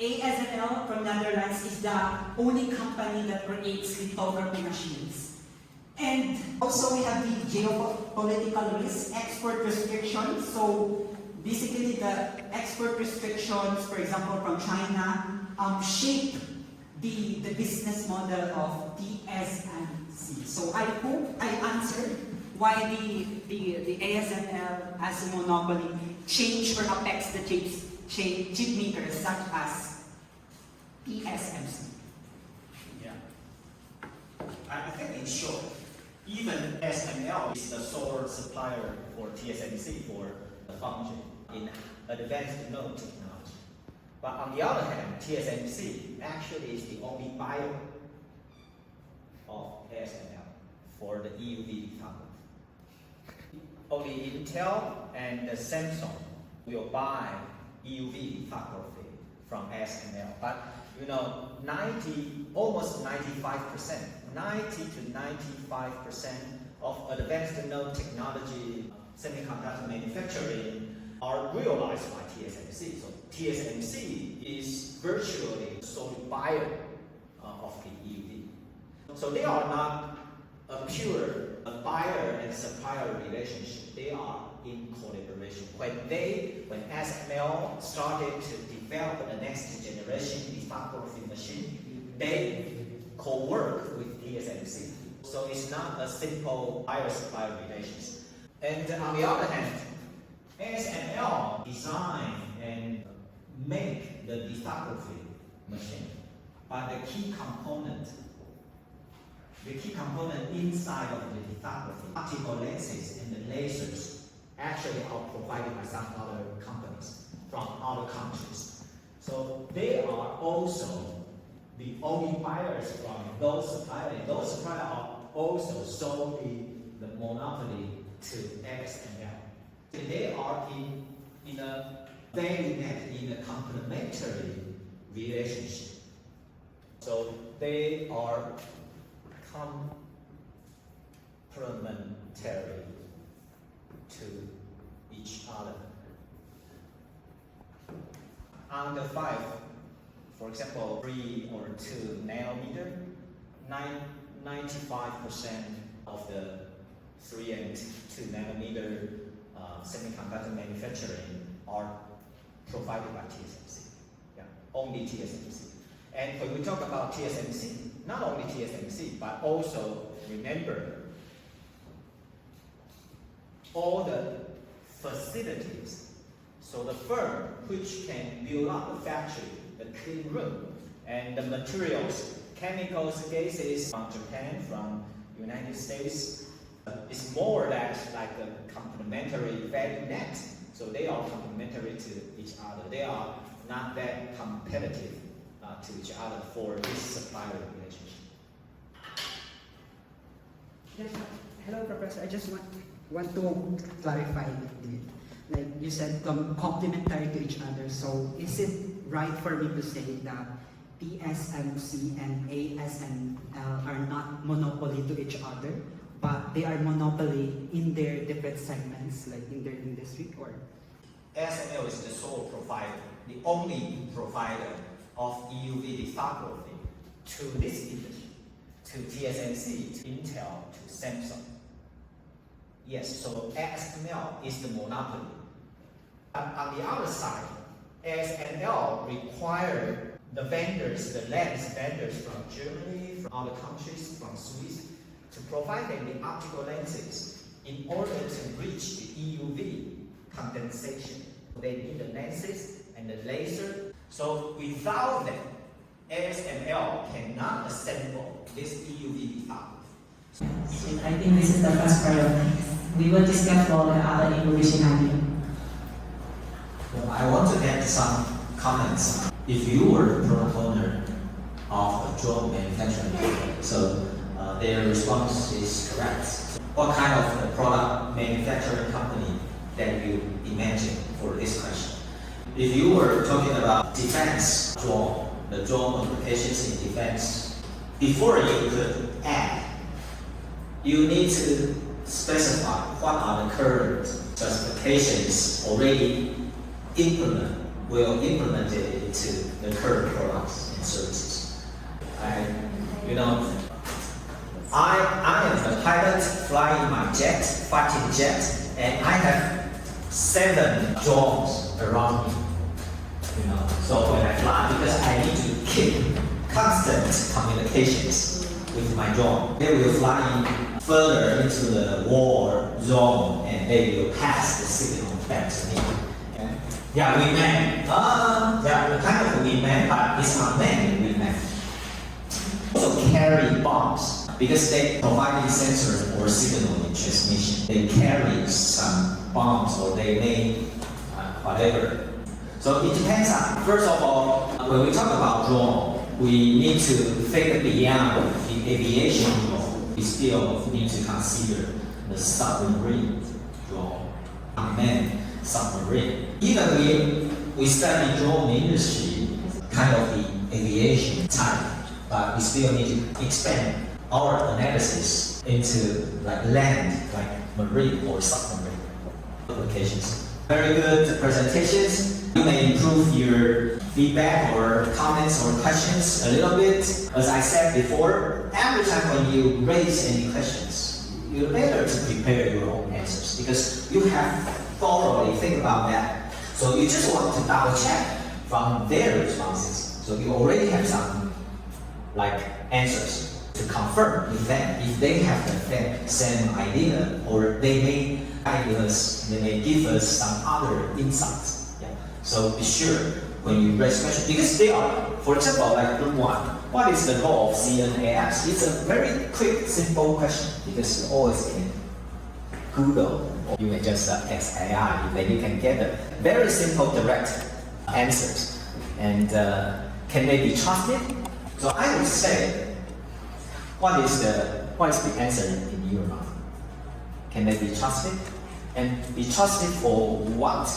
ASML from Netherlands is the only company that creates lithography machines. And also we have the geopolitical risk, export restrictions. So basically the export restrictions, for example, from China, shape the business model of TSMC. So I hope I answered why the ASML as a monopoly changed or affects the chip makers such as TSMC. Yeah. I think in short, even ASML is the sole supplier for TSMC for the function in advanced node technology. But on the other hand, TSMC actually is the only buyer of ASML for the EUV lithography. Only Intel and Samsung will buy EUV lithography from ASML. But you know, almost 95%, 90 to 95% of advanced node technology semiconductor manufacturing are realized by TSMC. So TSMC is virtually the sole buyer of the EUV. So they are not a pure buyer and supplier relationship. They are in collaboration. When ASML started to develop the next generation lithography machine, they co-work with TSMC. So it's not a simple buyer-supplier relationship. And on the other hand, ASML design and make the lithography machine, but the key component inside of the lithography, optical lenses and the lasers, actually are provided by some other companies from other countries. So they are also the only buyers from those suppliers. Those suppliers are also solely the monopoly to ASML. They are in a very net, in a complementary relationship. So they are complementary to each other. Under 5, for example, 3 or 2 nanometer, 95% of the 3 and 2 nanometer semiconductor manufacturing are provided by TSMC. Yeah, only TSMC. And when we talk about TSMC, not only TSMC, but also remember all the facilities. So the firm which can build up a factory, the clean room, and the materials, chemicals, gases from Japan, from United States, is more or less like a complementary value net. So they are complementary to each other. They are not that competitive to each other for this supplier relationship. Yes, hello, Professor. I just want to clarify it. Like you said, complementary to each other. So is it right for me to say that TSMC and ASML are not monopoly to each other, but they are monopoly in their different segments, like in their industry? Or ASML is the sole provider, the only provider of EUV lithography to this industry, to TSMC, to Intel, to Samsung. Yes, so ASML is the monopoly. But on the other side, ASML required the vendors, the lens vendors from Germany, from other countries, from Swiss, to provide them the optical lenses in order to reach the EUV condensation. They need the lenses and the laser. So without them, ASML cannot assemble this EUV lithography. I think this is the first priority. We will discuss for the other information idea. Well, I want to add some comments. If you were the product owner of a drone manufacturing, so their response is correct. What kind of product manufacturing company that you imagine for this question? If you were talking about defense drone, the drone applications in defense, before you could add, you need to specify what are the current specifications already implemented will implement it into the current products and services. I am a pilot flying my jet, fighting jet, and I have 7 drones around me. So when I fly, because I need to keep constant communications with my drone. They will fly further into the war zone, and they will pass the signal back to me. Okay? Yeah, wingman. Yeah, kind of wingman, but it's unmanned wingman. Also carry bombs because they provide sensor or signal in transmission. They carry some bombs or they may whatever. So it depends on, first of all, when we talk about drone, we need to think beyond the aviation drone. We still need to consider the submarine drone, unmanned submarine. Even we study drone industry, kind of the aviation type, but we still need to expand our analysis into like land, like marine or submarine applications. Very good presentations. You may improve your feedback or comments or questions a little bit. As I said before, every time when you raise any questions, you're better to prepare your own answers because you have thoroughly think about that. So you just want to double check from their responses. So you already have some like answers to confirm with them if they have the same idea or they may guide us, they may give us some other insights. So be sure when you raise questions, because they are, for example, like group 1, what is the role of CNAS? It's a very quick, simple question because you always can Google or you may just text AI, then you can get a very simple, direct answers. And can they be trusted? So I would say, what is the answer in your mind? Can they be trusted? And be trusted for what?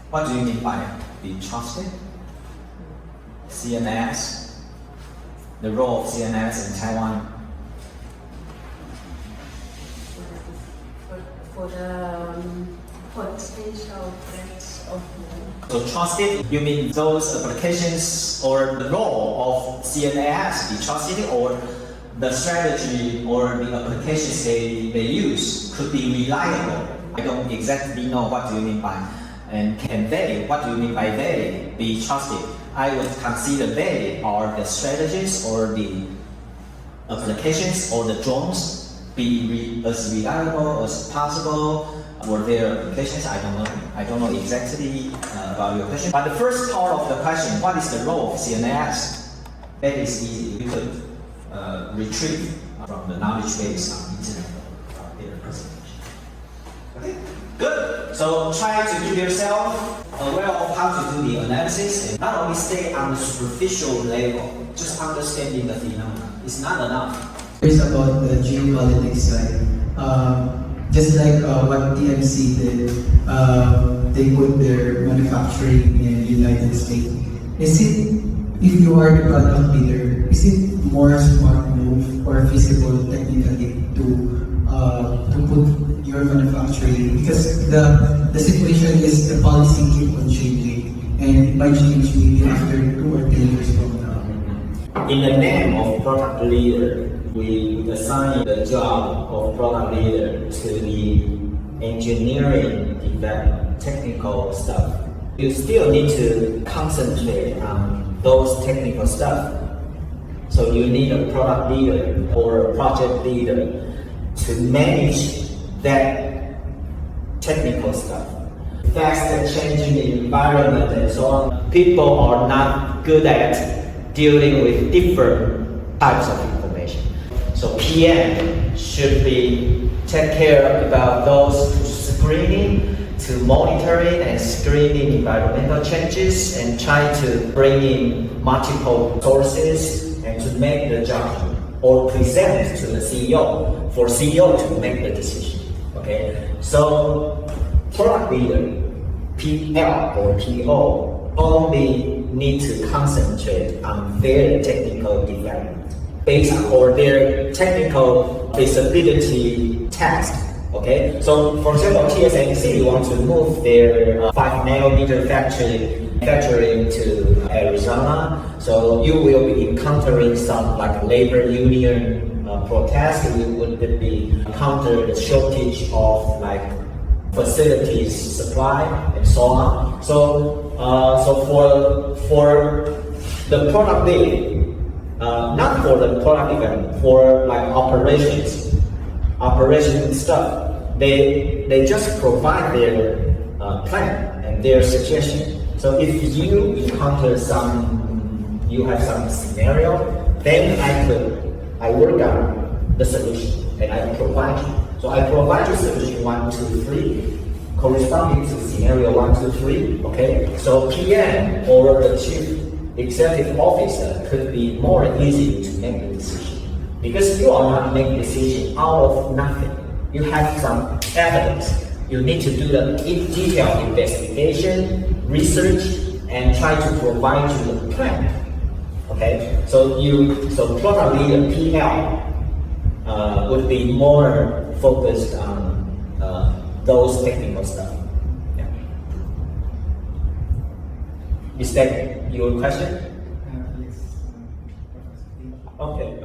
What do you mean by be trusted? CNS, the role of CNS in Taiwan. For the potential threats of So trusted, you mean those applications or the role of CNS be trusted, or the strategy or the applications they use could be reliable? I don't exactly know what do you mean by. And can they, what do you mean by they, be trusted? I would consider they are the strategies or the applications or the drones be as reliable as possible. Or their applications, I don't know. I don't know exactly about your question. But the first part of the question, what is the role of CNS? That is easy. You could retrieve from the knowledge base on the internet their presentation. Okay. Good. So try to keep yourself aware of how to do the analysis and not only stay on the superficial level, just understanding the phenomena. It's not enough. It's about the geopolitics side. Just like what TMC did, they put their manufacturing in the United States. Is it, if you are the product leader, is it more smart move or feasible technically to put your manufacturing, because the situation is the policy keep on changing and it might change maybe after 2 or 3 years from now. In the name of product leader, we assign the job of product leader to the engineering development, technical stuff. You still need to concentrate on those technical stuff. So you need a product leader or a project leader to manage that technical stuff. Fast changing environment and so on. People are not good at dealing with different types of information. So PM should be take care about those screening, to monitoring and screening environmental changes and try to bring in multiple sources and to make the judgment or present to the CEO for CEO to make the decision. Okay, so product leader, PL or PO, only need to concentrate on their technical development based on or their technical feasibility test Okay, so for example, TSMC want to move their 5 nanometer factory to Arizona. So you will be encountering some like labor union protest. You would be encounter the shortage of like facilities supply and so on. So for the product day, not for the product event, for like operation stuff, they just provide their plan and their suggestion. So if you encounter you have some scenario, then I work on the solution and I provide you. So I provide you solution 1, 2, 3, corresponding to scenario 1, 2, 3. Okay. So PM or the chief executive officer could be more easy to make the decision because you are not making decision out of nothing. You have some evidence. You need to do the detailed investigation, research, and try to provide you the plan. Okay, so probably the PL would be more focused on those technical stuff. Yeah. Is that your question? Yes. Okay.